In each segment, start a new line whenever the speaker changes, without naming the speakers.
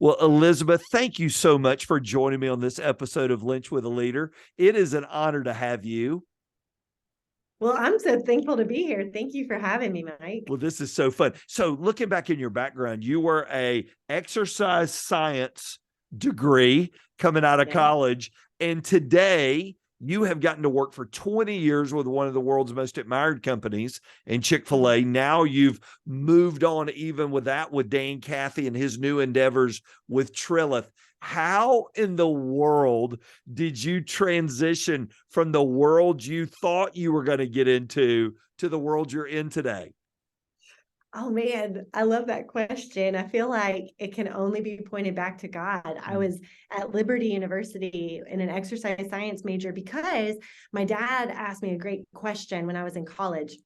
Well, Elizabeth, thank you so much for joining me on this episode of Linch with a Leader. It is an honor to have you.
Well, I'm so thankful to be here. Thank you for having me, Mike.
Well, this is so fun. So looking back in your background, you were a exercise science degree coming out of
Yeah.
college. And today you have gotten to work for 20 years with one of the world's most admired companies in Chick-fil-A. Now you've moved on even with that with Dane Cathy and his new endeavors with Trilith. How in the world did you transition from the world you thought you were going to get into to the world you're in today?
Oh man, I love that question. I feel like it can only be pointed back to God. I was at Liberty University in an exercise science major because my dad asked me a great question when I was in college.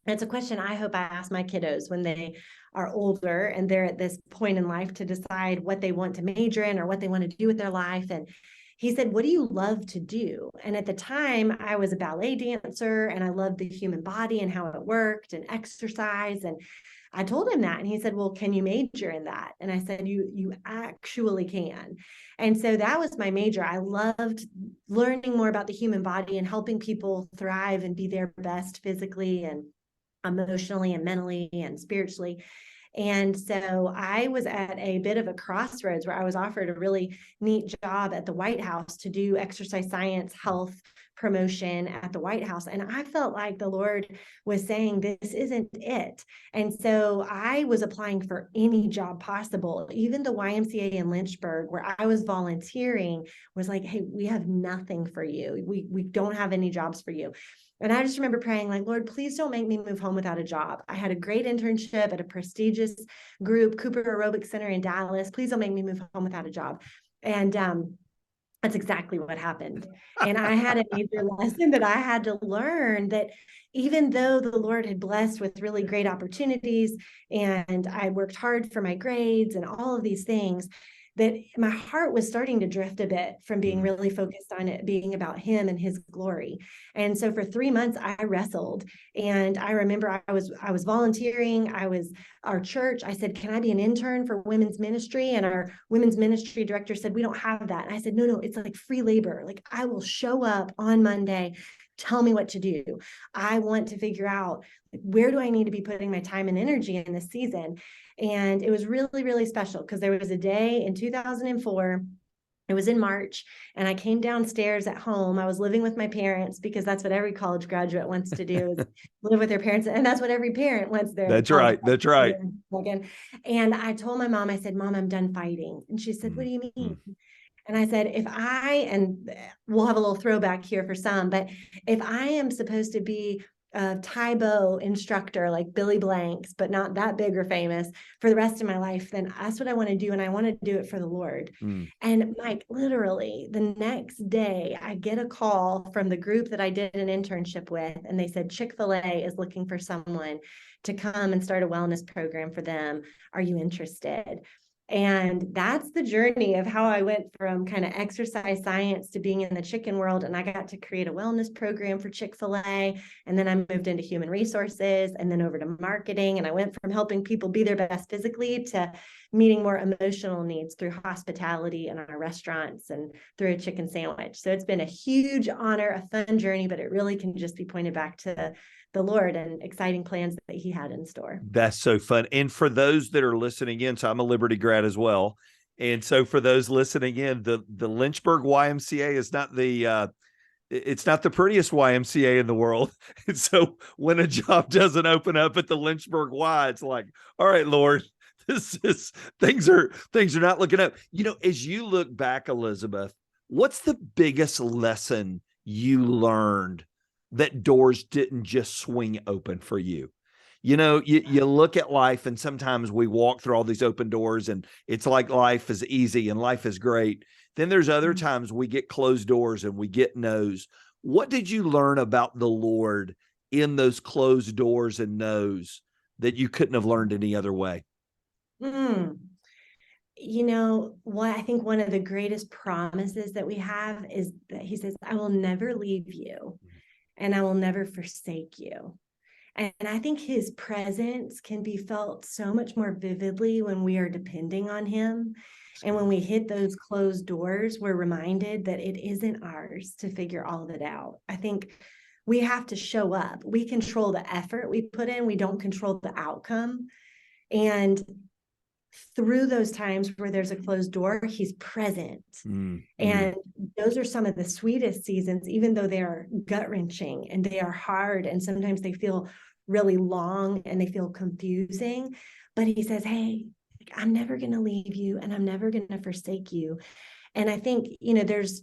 It's a question I hope I ask my kiddos when they are older and they're at this point in life to decide what they want to major in or what they want to do with their life. And he said, "What do you love to do?" And at the time, I was a ballet dancer and I loved the human body and how it worked and exercise. And I told him that. And he said, "Well, can you major in that?" And I said, You actually can. And so that was my major. I loved learning more about the human body and helping people thrive and be their best physically and emotionally and mentally and spiritually. And so I was at a bit of a crossroads where I was offered a really neat job at the White House to do exercise science, health promotion at the White House. And I felt like the Lord was saying, this isn't it. And so I was applying for any job possible. Even the YMCA in Lynchburg, where I was volunteering, was like, "Hey, we have nothing for you. We don't have any jobs for you." And I just remember praying, like, "Lord, please don't make me move home without a job. I had a great internship at a prestigious group, Cooper Aerobic Center in Dallas. Please don't make me move home without a job." And that's exactly what happened. And I had a major lesson that I had to learn, that even though the Lord had blessed with really great opportunities and I worked hard for my grades and all of these things, that my heart was starting to drift a bit from being really focused on it being about him and his glory. And so for 3 months I wrestled. And I remember I was volunteering. Our church, I said, "Can I be an intern for women's ministry?" And our women's ministry director said, "We don't have that." And I said, No, it's like free labor. Like, I will show up on Monday. Tell me what to do. I want to figure out, like, where do I need to be putting my time and energy in this season? And it was really, really special because there was a day in 2004. It was in March, and I came downstairs at home. I was living with my parents because that's what every college graduate wants to do, is live with their parents. And that's what every parent wants their
That's
college
right. That's right.
graduate. And I told my mom, I said, "Mom, I'm done fighting." And she said, "What do you mean?" And I said, and we'll have a little throwback here for some, but if I am supposed to be a Taibo instructor like Billy Blanks, but not that big or famous for the rest of my life, then that's what I want to do. And I want to do it for the Lord. And Mike, literally the next day, I get a call from the group that I did an internship with. And they said, "Chick-fil-A is looking for someone to come and start a wellness program for them. Are you interested?" And that's the journey of how I went from kind of exercise science to being in the chicken world. And I got to create a wellness program for Chick-fil-A. And then I moved into human resources and then over to marketing. And I went from helping people be their best physically to meeting more emotional needs through hospitality in our restaurants and through a chicken sandwich. So it's been a huge honor, a fun journey, but it really can just be pointed back to the Lord and exciting plans that he had in store.
That's so fun. And for those that are listening in, so I'm a Liberty grad as well. And so for those listening in, the Lynchburg YMCA is not it's not the prettiest YMCA in the world. And so when a job doesn't open up at the Lynchburg Y, it's like, all right, Lord, things are not looking up. As you look back, Elizabeth, what's the biggest lesson you learned that doors didn't just swing open for you? You look at life and sometimes we walk through all these open doors and it's like life is easy and life is great. Then there's other times we get closed doors and we get no's. What did you learn about the Lord in those closed doors and no's that you couldn't have learned any other way?
What I think one of the greatest promises that we have is that he says, "I will never leave you and I will never forsake you." And I think his presence can be felt so much more vividly when we are depending on him. And when we hit those closed doors, we're reminded that it isn't ours to figure all of it out. I think we have to show up. We control the effort we put in, we don't control the outcome. And through those times where there's a closed door, he's present. And those are some of the sweetest seasons, even though they are gut-wrenching and they are hard, and sometimes they feel really long and they feel confusing. But he says, hey, I'm never going to leave you and I'm never going to forsake you. And I think, there's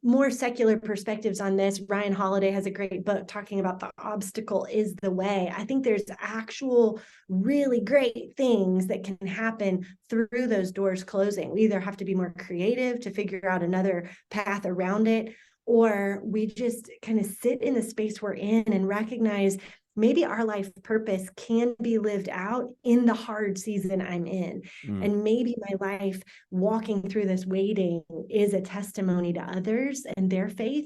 more secular perspectives on this. Ryan Holiday has a great book talking about the obstacle is the way. I think there's actual really great things that can happen through those doors closing. We either have to be more creative to figure out another path around it, or we just kind of sit in the space we're in and recognize maybe our life purpose can be lived out in the hard season I'm in. And maybe my life walking through this waiting is a testimony to others and their faith.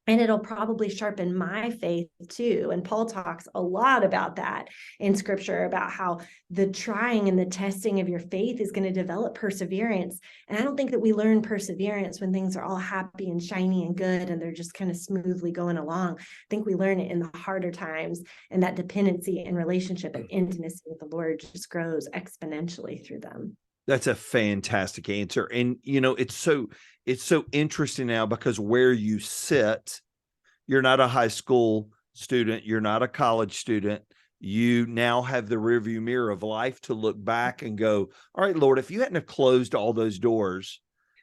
And it'll probably sharpen my faith too. And Paul talks a lot about that in scripture, about how the trying and the testing of your faith is going to develop perseverance. And I don't think that we learn perseverance when things are all happy and shiny and good and they're just kind of smoothly going along. I think we learn it in the harder times, and that dependency and relationship and intimacy with the Lord just grows exponentially through them.
That's a fantastic answer. And, it's so interesting now, because where you sit, you're not a high school student, you're not a college student. You now have the rearview mirror of life to look back and go, all right, Lord, if you hadn't have closed all those doors,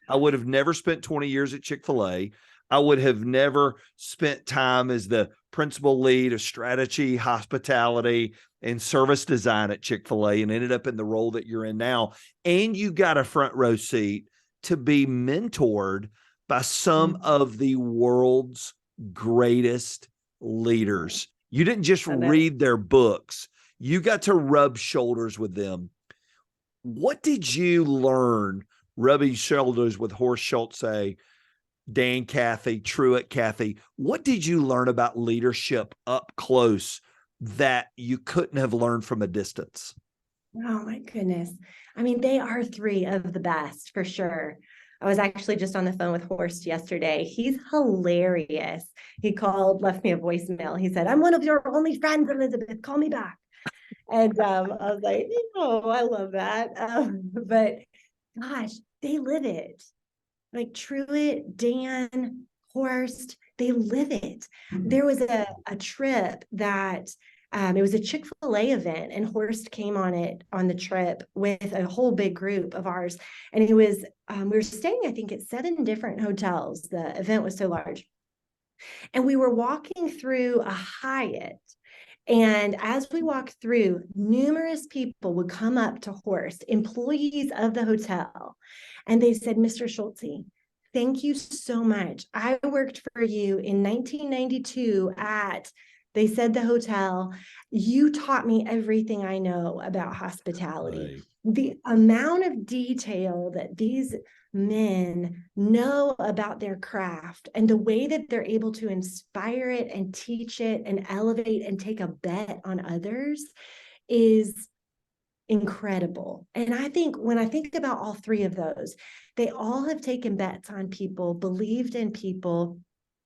I would have never spent 20 years at Chick-fil-A. I would have never spent time as the principal lead of strategy, hospitality, and service design at Chick-fil-A, and ended up in the role that you're in now. And you got a front row seat to be mentored by some of the world's greatest leaders. You didn't just read their books. You got to rub shoulders with them. What did you learn rubbing shoulders with Horst Schulze, Dan Cathy, Truett Cathy? What did you learn about leadership up close that you couldn't have learned from a distance?
Oh my goodness. I mean, they are three of the best for sure. I was actually just on the phone with Horst yesterday. He's hilarious. He called, left me a voicemail. He said, I'm one of your only friends, Elizabeth. Call me back. And I was like, I love that. But gosh, they live it. Like Truett, Dan, Horst, they live it. There was a trip that it was a Chick-fil-A event, and Horst came on the trip with a whole big group of ours. And it was, we were staying, I think, at 7 different hotels. The event was so large. And we were walking through a Hyatt. And as we walked through, numerous people would come up to Horst, employees of the hotel, and they said, Mr. Schulze, thank you so much. I worked for you in 1992 at, they said, the hotel. You taught me everything I know about hospitality. Right. The amount of detail that these men know about their craft and the way that they're able to inspire it and teach it and elevate and take a bet on others is incredible. And I think when I think about all three of those, they all have taken bets on people, believed in people,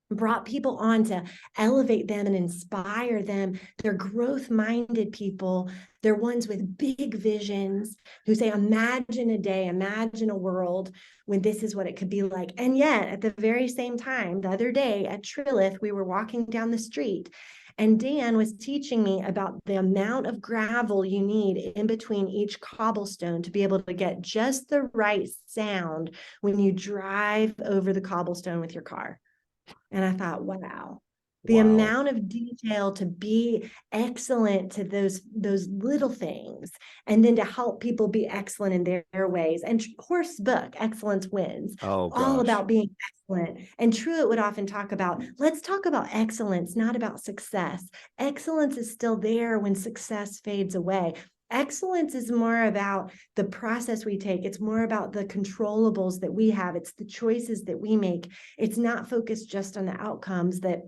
brought people on to elevate them and inspire them. They're growth-minded people. They're ones with big visions who say, imagine a day, imagine a world when this is what it could be like. And yet, at the very same time, the other day at Trilith, we were walking down the street, and Dan was teaching me about the amount of gravel you need in between each cobblestone to be able to get just the right sound when you drive over the cobblestone with your car. And I thought, wow, the amount of detail to be excellent to those little things, and then to help people be excellent in their ways. And Horst's book, Excellence Wins, all about being excellent. And Truett would often talk about, let's talk about excellence, not about success. Excellence is still there when success fades away. Excellence is more about the process we take. It's more about the controllables that we have. It's the choices that we make. It's not focused just on the outcomes that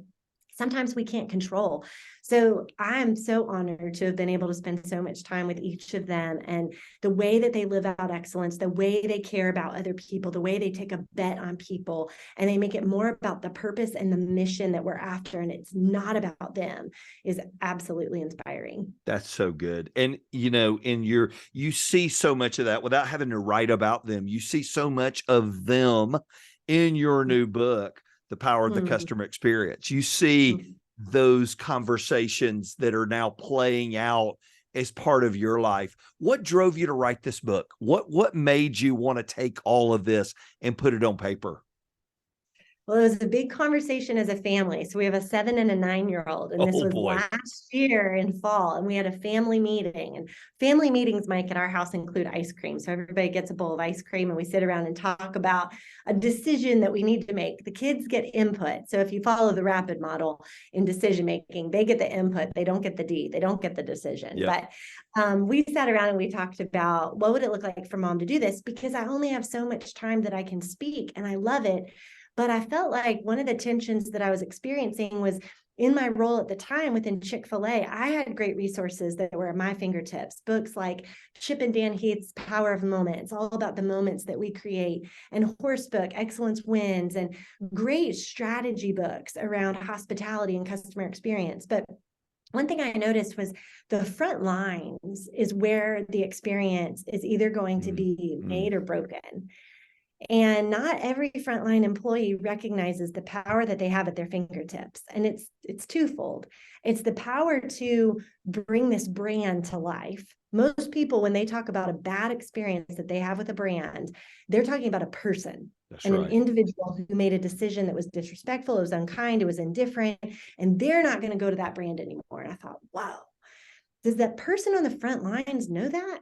sometimes we can't control. So I'm so honored to have been able to spend so much time with each of them, and the way that they live out excellence, the way they care about other people, the way they take a bet on people, and they make it more about the purpose and the mission that we're after, and it's not about them, is absolutely inspiring.
That's so good. And, you see so much of that without having to write about them. You see so much of them in your new book, The Power of the Customer Experience. You see those conversations that are now playing out as part of your life. What drove you to write this book? What made you want to take all of this and put it on paper?
Well, it was a big conversation as a family. So we have a 7 and a 9-year-old, and this was last year in fall, and we had a family meeting. And family meetings, Mike, at our house include ice cream. So everybody gets a bowl of ice cream, and we sit around and talk about a decision that we need to make. The kids get input. So if you follow the rapid model in decision making, they get the input, they don't get the D, they don't get the decision.
Yeah.
But we sat around and we talked about what would it look like for mom to do this, because I only have so much time that I can speak, and I love it. But I felt like one of the tensions that I was experiencing was in my role at the time within Chick-fil-A. I had great resources that were at my fingertips, books like Chip and Dan Heath's Power of Moment. It's all about the moments that we create, and Horsebook, Excellence Wins, and great strategy books around hospitality and customer experience. But one thing I noticed was the front lines is where the experience is either going to be made or broken. And not every frontline employee recognizes the power that they have at their fingertips. And it's twofold. It's the power to bring this brand to life. Most people, when they talk about a bad experience that they have with a brand, they're talking about a person. That's and right. An individual who made a decision that was disrespectful, it was unkind, it was indifferent, and they're not going to go to that brand anymore. And I thought, wow, does that person on the front lines know that?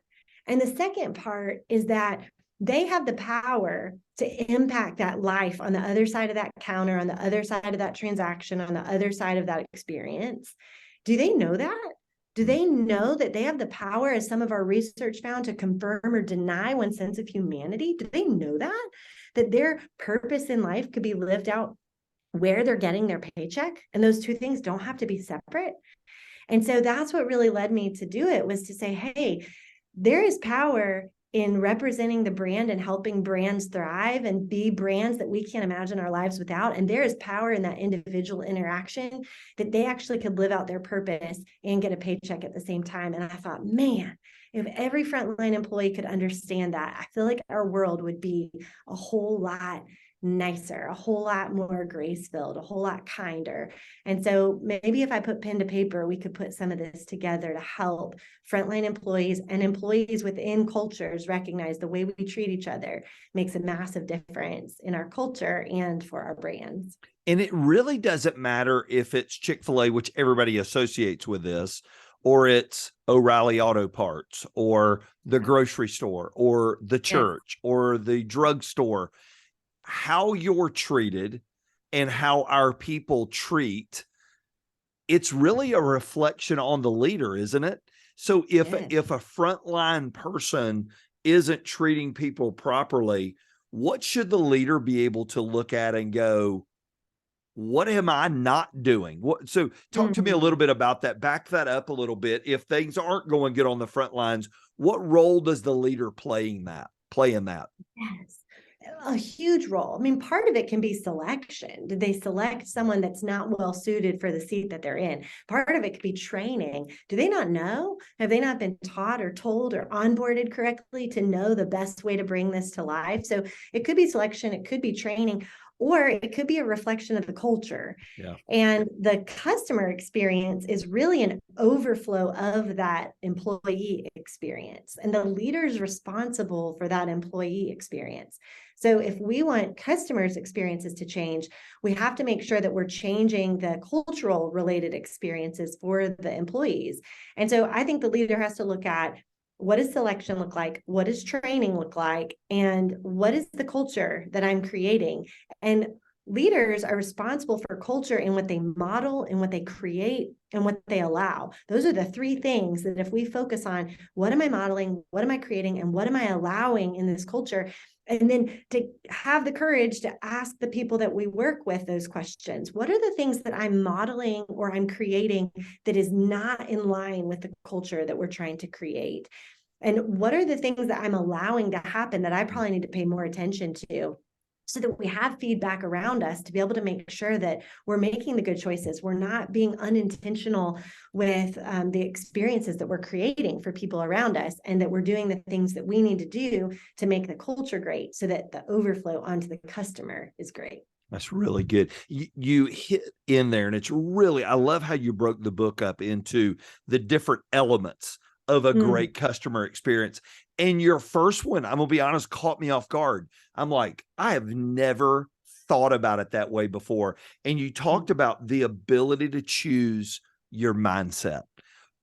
And the second part is that they have the power to impact that life on the other side of that counter, on the other side of that transaction, on the other side of that experience. Do they know that? Do they know that they have the power, as some of our research found, to confirm or deny one sense of humanity? Do they know that? That their purpose in life could be lived out where they're getting their paycheck, and those two things don't have to be separate? And so that's what really led me to do it, was to say, hey, there is power in representing the brand and helping brands thrive and be brands that we can't imagine our lives without. And there is power in that individual interaction, that they actually could live out their purpose and get a paycheck at the same time. And I thought, man, if every frontline employee could understand that, I feel like our world would be a whole lot nicer, a whole lot more grace-filled, a whole lot kinder. And so maybe if I put pen to paper, we could put some of this together to help frontline employees and employees within cultures recognize the way we treat each other makes a massive difference in our culture and for our brands.
And it really doesn't matter if it's Chick-fil-A, which everybody associates with this, or it's O'Reilly Auto Parts, or the grocery store, or the church, or the drugstore. How you're treated and how our people treat, it's really a reflection on the leader, isn't it? So if a frontline person isn't treating people properly, what should the leader be able to look at and go, what am I not doing? So talk to me a little bit about that. Back that up a little bit. If things aren't going good on the front lines, what role does the leader play in that?
Yes. A huge role. I mean, part of it can be selection. Did they select someone that's not well suited for the seat that they're in? Part of it could be training. Do they not know? Have they not been taught or told or onboarded correctly to know the best way to bring this to life? So it could be selection, it could be training, or it could be a reflection of the culture. Yeah. And the customer experience is really an overflow of that employee experience, and the leader's responsible for that employee experience. So if we want customers' experiences to change, we have to make sure that we're changing the cultural related experiences for the employees. And so I think the leader has to look at, what does selection look like? What does training look like? And what is the culture that I'm creating? And leaders are responsible for culture in what they model and what they create and what they allow. Those are the three things that if we focus on, what am I modeling, what am I creating, and what am I allowing in this culture, And then to have the courage to ask the people that we work with those questions. What are the things that I'm modeling or I'm creating that is not in line with the culture that we're trying to create? And what are the things that I'm allowing to happen that I probably need to pay more attention to, so that we have feedback around us to be able to make sure that we're making the good choices. We're not being unintentional with the experiences that we're creating for people around us, and that we're doing the things that we need to do to make the culture great, so that the overflow onto the customer is great.
That's really good. You hit in there, and it's really, I love how you broke the book up into the different elements of a great customer experience. And your first one, I'm going to be honest, caught me off guard. I'm like, I have never thought about it that way before. And you talked about the ability to choose your mindset.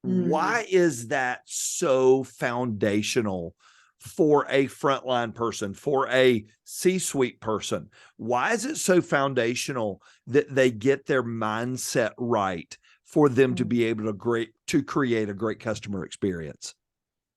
Why is that so foundational for a frontline person, for a C-suite person? Why is it so foundational that they get their mindset right for them to be able to create a great customer experience?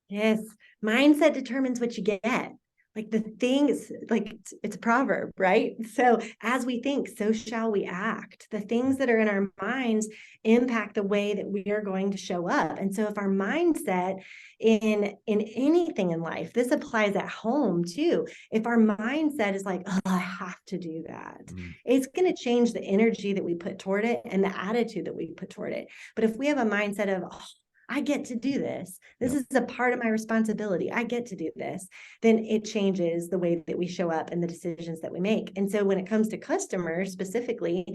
Yes, mindset determines what you get. Like the things, like it's a proverb, right? So as we think, so shall we act. The things that are in our minds impact the way that we are going to show up. And so if our mindset in anything in life, this applies at home too. If our mindset is like, oh, I have to do that, it's going to change the energy that we put toward it and the attitude that we put toward it. But if we have a mindset of, oh, I get to do this. This is a part of my responsibility. I get to do this. Then it changes the way that we show up and the decisions that we make. And so when it comes to customers specifically,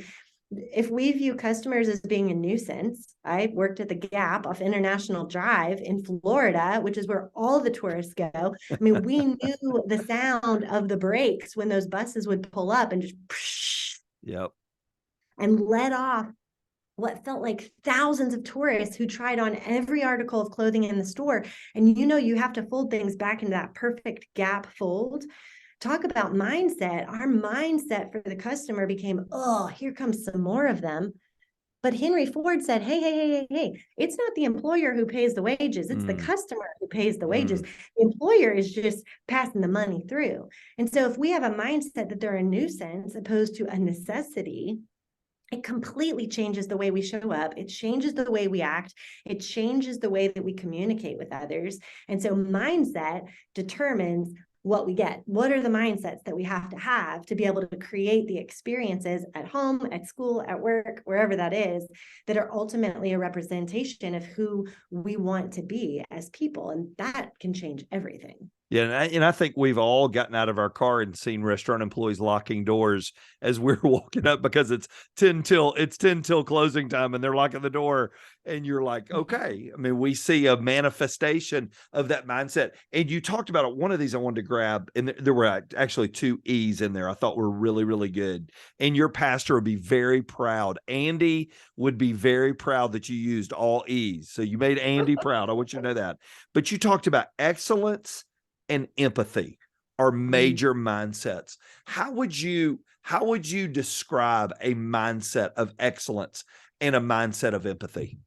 if we view customers as being a nuisance, I worked at the Gap off International Drive in Florida, which is where all the tourists go. I mean, we knew the sound of the brakes when those buses would pull up and just and let off what felt like thousands of tourists who tried on every article of clothing in the store. And you have to fold things back into that perfect Gap fold. Talk about mindset. Our mindset for the customer became, oh, here comes some more of them. But Henry Ford said, hey, it's not the employer who pays the wages. It's the customer who pays the wages. The employer is just passing the money through. And so if we have a mindset that they're a nuisance opposed to a necessity, it completely changes the way we show up. It changes the way we act. It changes the way that we communicate with others. And so mindset determines what we get. What are the mindsets that we have to be able to create the experiences at home, at school, at work, wherever that is, that are ultimately a representation of who we want to be as people. And that can change everything.
Yeah, and I think we've all gotten out of our car and seen restaurant employees locking doors as we're walking up, because it's 10 till closing time and they're locking the door, and you're like, okay. I mean, we see a manifestation of that mindset. And you talked about it. One of these I wanted to grab, and there were actually 2 E's in there I thought were really, really good. And your pastor would be very proud. Andy would be very proud that you used all E's. So you made Andy proud. I want you to know that. But you talked about excellence and empathy are major mindsets. How would you describe a mindset of excellence and a mindset of empathy?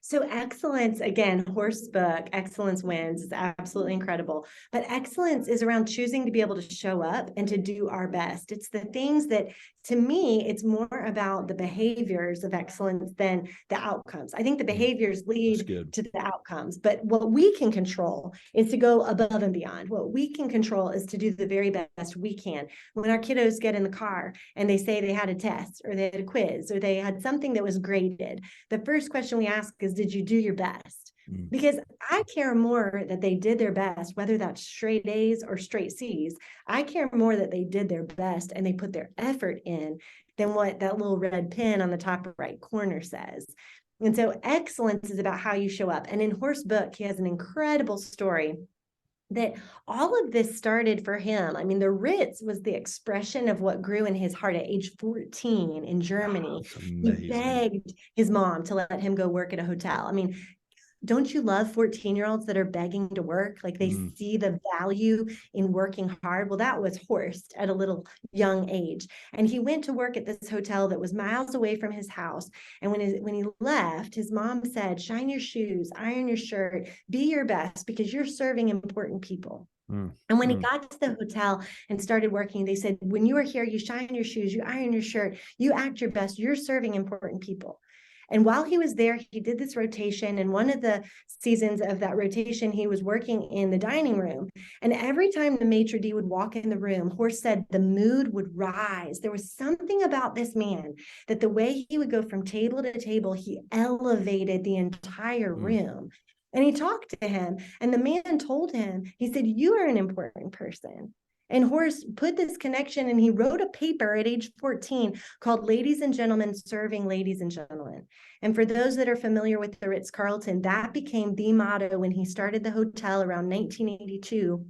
So excellence, again, horse book, excellence wins, is absolutely incredible. But excellence is around choosing to be able to show up and to do our best. It's the things that, to me, it's more about the behaviors of excellence than the outcomes. I think the behaviors lead to the outcomes, but what we can control is to go above and beyond. What we can control is to do the very best we can. When our kiddos get in the car and they say they had a test or they had a quiz or they had something that was graded, the first question we ask is, did you do your best? Because I care more that they did their best, whether that's straight A's or straight C's. I care more that they did their best and they put their effort in than what that little red pin on the top right corner says. And so excellence is about how you show up. And in Horse Book, he has an incredible story that all of this started for him. I mean, the Ritz was the expression of what grew in his heart at age 14 in Germany. He begged his mom to let him go work at a hotel. I mean, don't you love 14-year-olds that are begging to work? Like they see the value in working hard. Well, that was Horst at a little young age. And he went to work at this hotel that was miles away from his house. And when he left, his mom said, shine your shoes, iron your shirt, be your best, because you're serving important people. And when he got to the hotel and started working, they said, when you are here, you shine your shoes, you iron your shirt, you act your best, you're serving important people. And while he was there, he did this rotation. And one of the seasons of that rotation, he was working in the dining room. And every time the maitre d' would walk in the room, Horst said the mood would rise. There was something about this man that the way he would go from table to table, he elevated the entire room. And he talked to him, and the man told him, he said, you are an important person. And Horst put this connection, and he wrote a paper at age 14 called Ladies and Gentlemen Serving Ladies and Gentlemen. And for those that are familiar with the Ritz-Carlton, that became the motto when he started the hotel around 1982.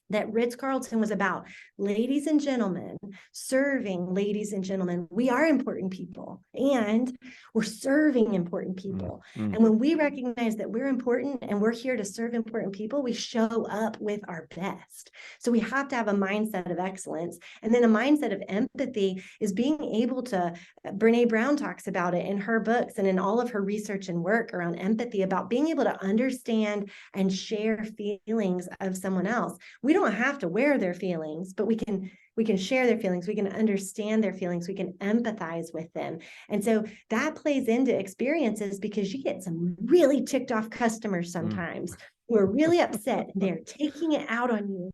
That Ritz-Carlton was about ladies and gentlemen, serving ladies and gentlemen. We are important people, and we're serving important people. And when we recognize that we're important and we're here to serve important people, we show up with our best. So we have to have a mindset of excellence. And then a mindset of empathy is being able to, Brene Brown talks about it in her books and in all of her research and work around empathy, about being able to understand and share feelings of someone else. We don't have to wear their feelings, but we can share their feelings. We can understand their feelings. We can empathize with them. And so that plays into experiences, because you get some really ticked off customers sometimes who are really upset and they're taking it out on you.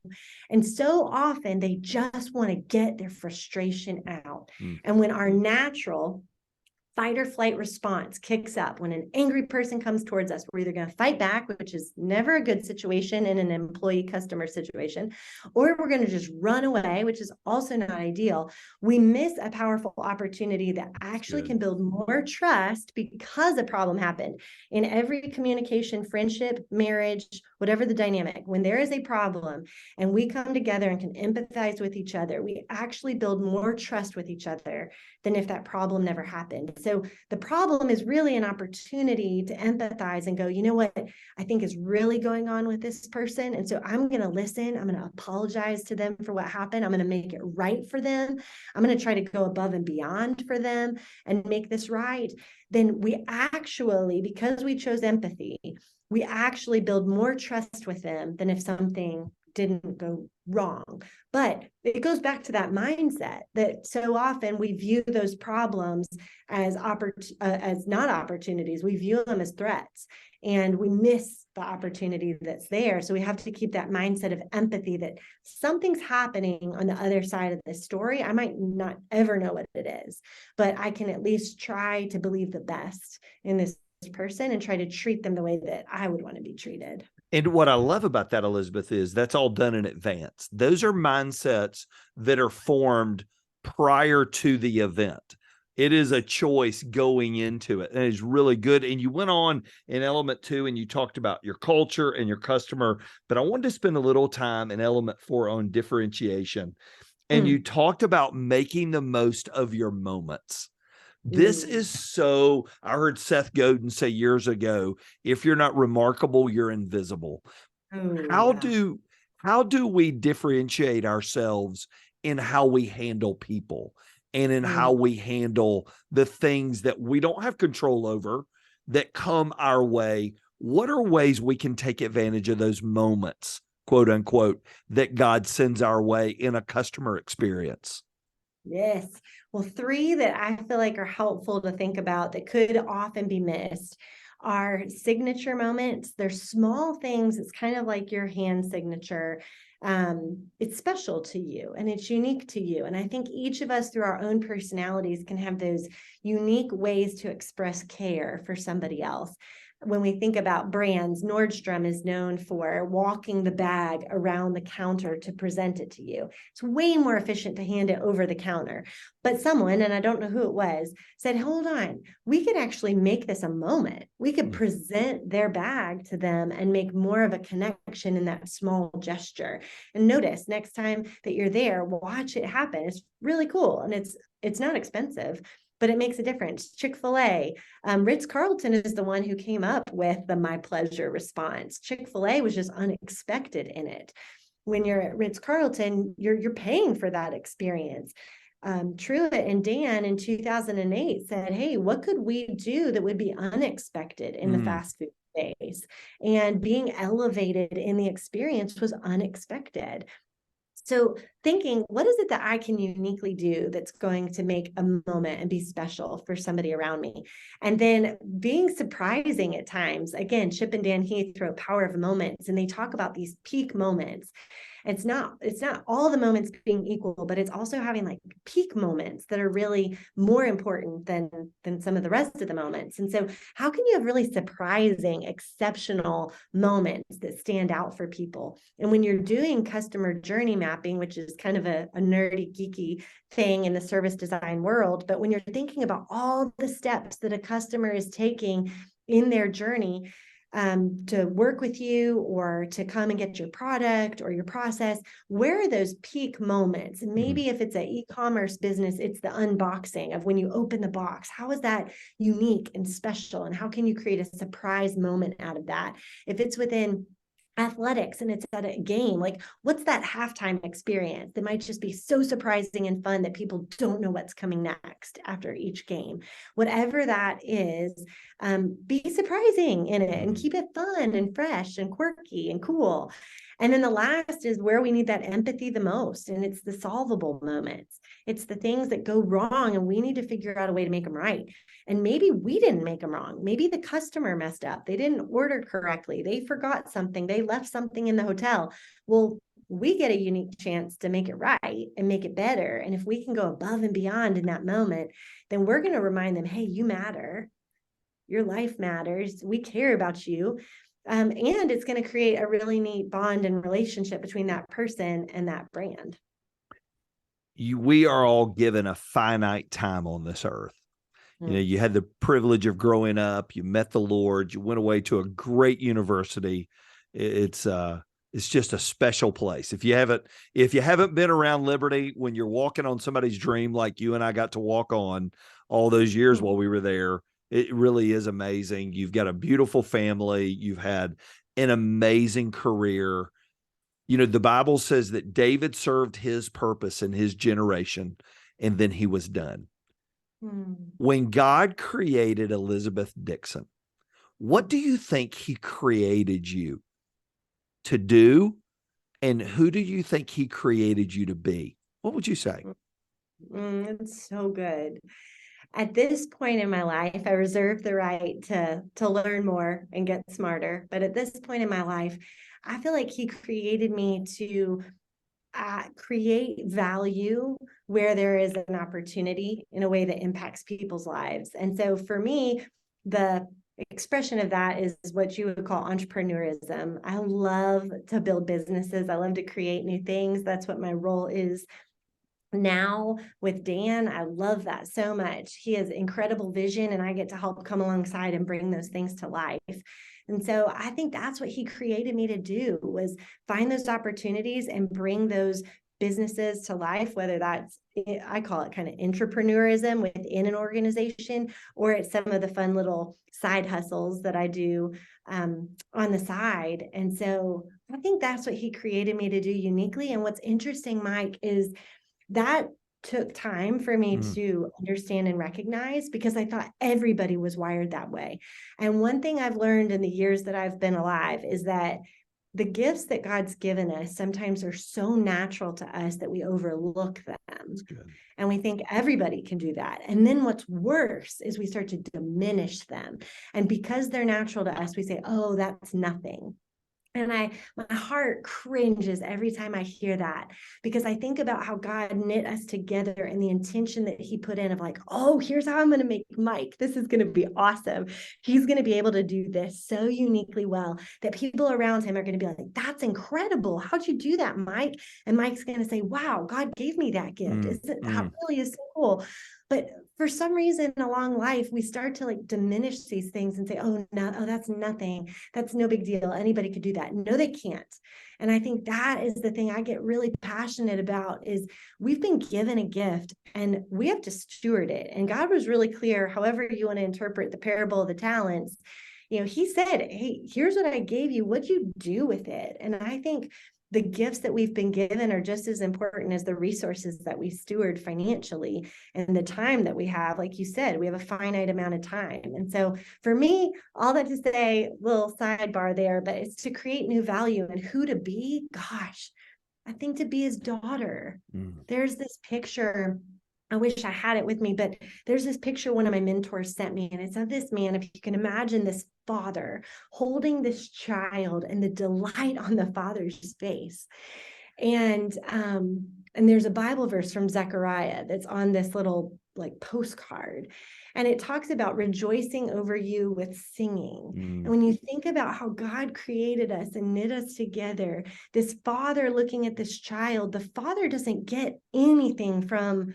And so often they just want to get their frustration out. And when our natural fight or flight response kicks up, when an angry person comes towards us, we're either going to fight back, which is never a good situation in an employee customer situation, or we're going to just run away, which is also not ideal. We miss a powerful opportunity that actually can build more trust, because a problem happened. In every communication, friendship, marriage, whatever the dynamic, when there is a problem and we come together and can empathize with each other, we actually build more trust with each other than if that problem never happened. So the problem is really an opportunity to empathize and go, you know what I think is really going on with this person. And so I'm going to listen. I'm going to apologize to them for what happened. I'm going to make it right for them. I'm going to try to go above and beyond for them and make this right. Then we actually, because we chose empathy, we actually build more trust with them than if something didn't go wrong. But it goes back to that mindset that so often we view those problems as not opportunities. We view them as threats, and we miss the opportunity that's there. So we have to keep that mindset of empathy, that something's happening on the other side of the story. I might not ever know what it is, but I can at least try to believe the best in this person and try to treat them the way that I would want to be treated.
And what I love about that, Elizabeth, is that's all done in advance. Those are mindsets that are formed prior to the event. It is a choice going into it, and it's really good. And you went on in element 2 and you talked about your culture and your customer, but I wanted to spend a little time in element 4 on differentiation. And you talked about making the most of your moments. This is so, I heard Seth Godin say years ago, if you're not remarkable, you're invisible. How do we differentiate ourselves in how we handle people and in how we handle the things that we don't have control over that come our way? What are ways we can take advantage of those moments, quote unquote, that God sends our way in a customer experience?
Yes. Well, 3 that I feel like are helpful to think about that could often be missed are signature moments. They're small things. It's kind of like your hand signature. It's special to you and it's unique to you. And I think each of us, through our own personalities, can have those unique ways to express care for somebody else. When we think about brands, Nordstrom is known for walking the bag around the counter to present it to you. It's way more efficient to hand it over the counter. But someone, and I don't know who it was, said, hold on, we could actually make this a moment. We could present their bag to them and make more of a connection in that small gesture. And notice next time that you're there, watch it happen. It's really cool. And it's not expensive, but it makes a difference. Chick-fil-A, Ritz-Carlton is the one who came up with the my pleasure response. Chick-fil-A was just unexpected in it. When you're at Ritz-Carlton, you're paying for that experience. Trilith and Dan in 2008 said, hey, what could we do that would be unexpected in the fast food face, and being elevated in the experience was unexpected. So thinking, what is it that I can uniquely do that's going to make a moment and be special for somebody around me? And then being surprising at times. Again, Chip and Dan Heath wrote Power of Moments, and they talk about these peak moments. It's not all the moments being equal, but it's also having like peak moments that are really more important than some of the rest of the moments. And so how can you have really surprising, exceptional moments that stand out for people? And when you're doing customer journey mapping, which is kind of a nerdy, geeky thing in the service design world, but when you're thinking about all the steps that a customer is taking in their journey, to work with you or to come and get your product or your process, where are those peak moments? And maybe if it's an e-commerce business, it's the unboxing of when you open the box. How is that unique and special? And how can you create a surprise moment out of that? If it's within athletics and it's at a game, like what's that halftime experience that might just be so surprising and fun that people don't know what's coming next after each game? Whatever that is, be surprising in it and keep it fun and fresh and quirky and cool. And then the last is where we need that empathy the most, and it's the solvable moments. It's the things that go wrong and we need to figure out a way to make them right. And maybe we didn't make them wrong. Maybe the customer messed up. They didn't order correctly. They forgot something. They left something in the hotel. Well, we get a unique chance to make it right and make it better. And if we can go above and beyond in that moment, then we're going to remind them, hey, you matter. Your life matters. We care about you. And it's going to create a really neat bond and relationship between that person and that brand.
We are all given a finite time on this earth. You know, you had the privilege of growing up, you met the Lord, you went away to a great university. It's just a special place. If you haven't been around Liberty when you're walking on somebody's dream, like you and I got to walk on all those years while we were there, it really is amazing. You've got a beautiful family. You've had an amazing career. You know, the Bible says that David served his purpose in his generation, and then he was done. When God created Elizabeth Dixon, what do you think he created you to do? And who do you think he created you to be? What would you say?
It's so good. At this point in my life, I reserve the right to learn more and get smarter. But at this point in my life, I feel like he created me to create value where there is an opportunity in a way that impacts people's lives. And so for me, the expression of that is what you would call entrepreneurism. I love to build businesses. I love to create new things. That's what my role is now with Dan. I love that so much. He has incredible vision, and I get to help come alongside and bring those things to life. And so I think that's what he created me to do, was find those opportunities and bring those businesses to life, whether that's, I call it kind of entrepreneurism within an organization, or it's some of the fun little side hustles that I do on the side. And so I think that's what he created me to do uniquely. And what's interesting, Mike, is that took time for me to understand and recognize, because I thought everybody was wired that way. And one thing I've learned in the years that I've been alive is that the gifts that God's given us sometimes are so natural to us that we overlook them. And we think everybody can do that. And then what's worse is we start to diminish them. And because they're natural to us, we say, oh, that's nothing. And my heart cringes every time I hear that, because I think about how God knit us together and the intention that he put in of like, oh, here's how I'm going to make Mike. This is going to be awesome. He's going to be able to do this so uniquely well that people around him are going to be like, that's incredible. How'd you do that, Mike? And Mike's going to say, wow, God gave me that gift. That really is so cool. But for some reason along life, we start to like diminish these things and say, oh, no, oh, that's nothing. That's no big deal. Anybody could do that. No, they can't. And I think that is the thing I get really passionate about, is we've been given a gift and we have to steward it. And God was really clear, however you want to interpret the parable of the talents. You know, he said, hey, here's what I gave you. What'd you do with it? And I think the gifts that we've been given are just as important as the resources that we steward financially, and the time that we have. Like you said, we have a finite amount of time. And so for me, all that to say, little sidebar there, but it's to create new value and who to be. Gosh, I think to be his daughter. There's this picture. I wish I had it with me, but there's this picture one of my mentors sent me, and it's of this man. If you can imagine this father holding this child and the delight on the father's face. And there's a Bible verse from Zechariah that's on this little like postcard. And it talks about rejoicing over you with singing. And when you think about how God created us and knit us together, this father looking at this child, the father doesn't get anything from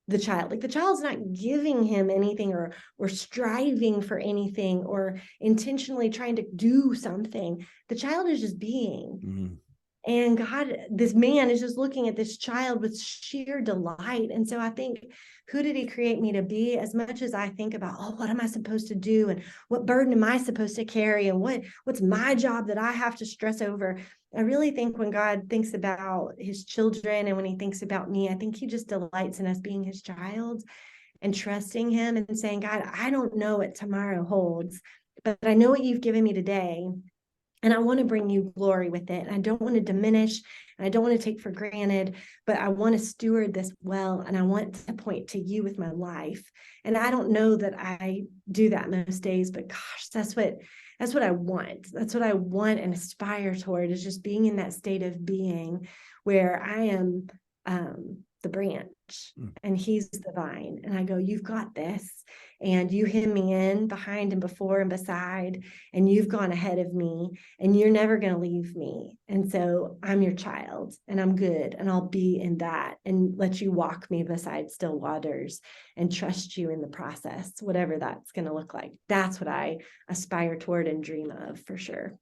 the child. Like the child's not giving him anything or striving for anything or intentionally trying to do something. The child is just being. And God, this man is just looking at this child with sheer delight. And so I think, who did he create me to be? As much as I think about, oh, what am I supposed to do? And what burden am I supposed to carry? And what's my job that I have to stress over? I really think when God thinks about his children and when he thinks about me, I think he just delights in us being his child and trusting him and saying, God, I don't know what tomorrow holds, but I know what you've given me today. And I want to bring you glory with it. And I don't want to diminish, and I don't want to take for granted, but I want to steward this well. And I want to point to you with my life. And I don't know that I do that most days, but gosh, that's what I want. That's what I want and aspire toward, is just being in that state of being where I am the branch and he's the vine. And I go, you've got this. And you hem me in behind and before and beside, and you've gone ahead of me, and you're never going to leave me. And so I'm your child, and I'm good, and I'll be in that and let you walk me beside still waters and trust you in the process, whatever that's going to look like. That's what I aspire toward and dream of, for sure.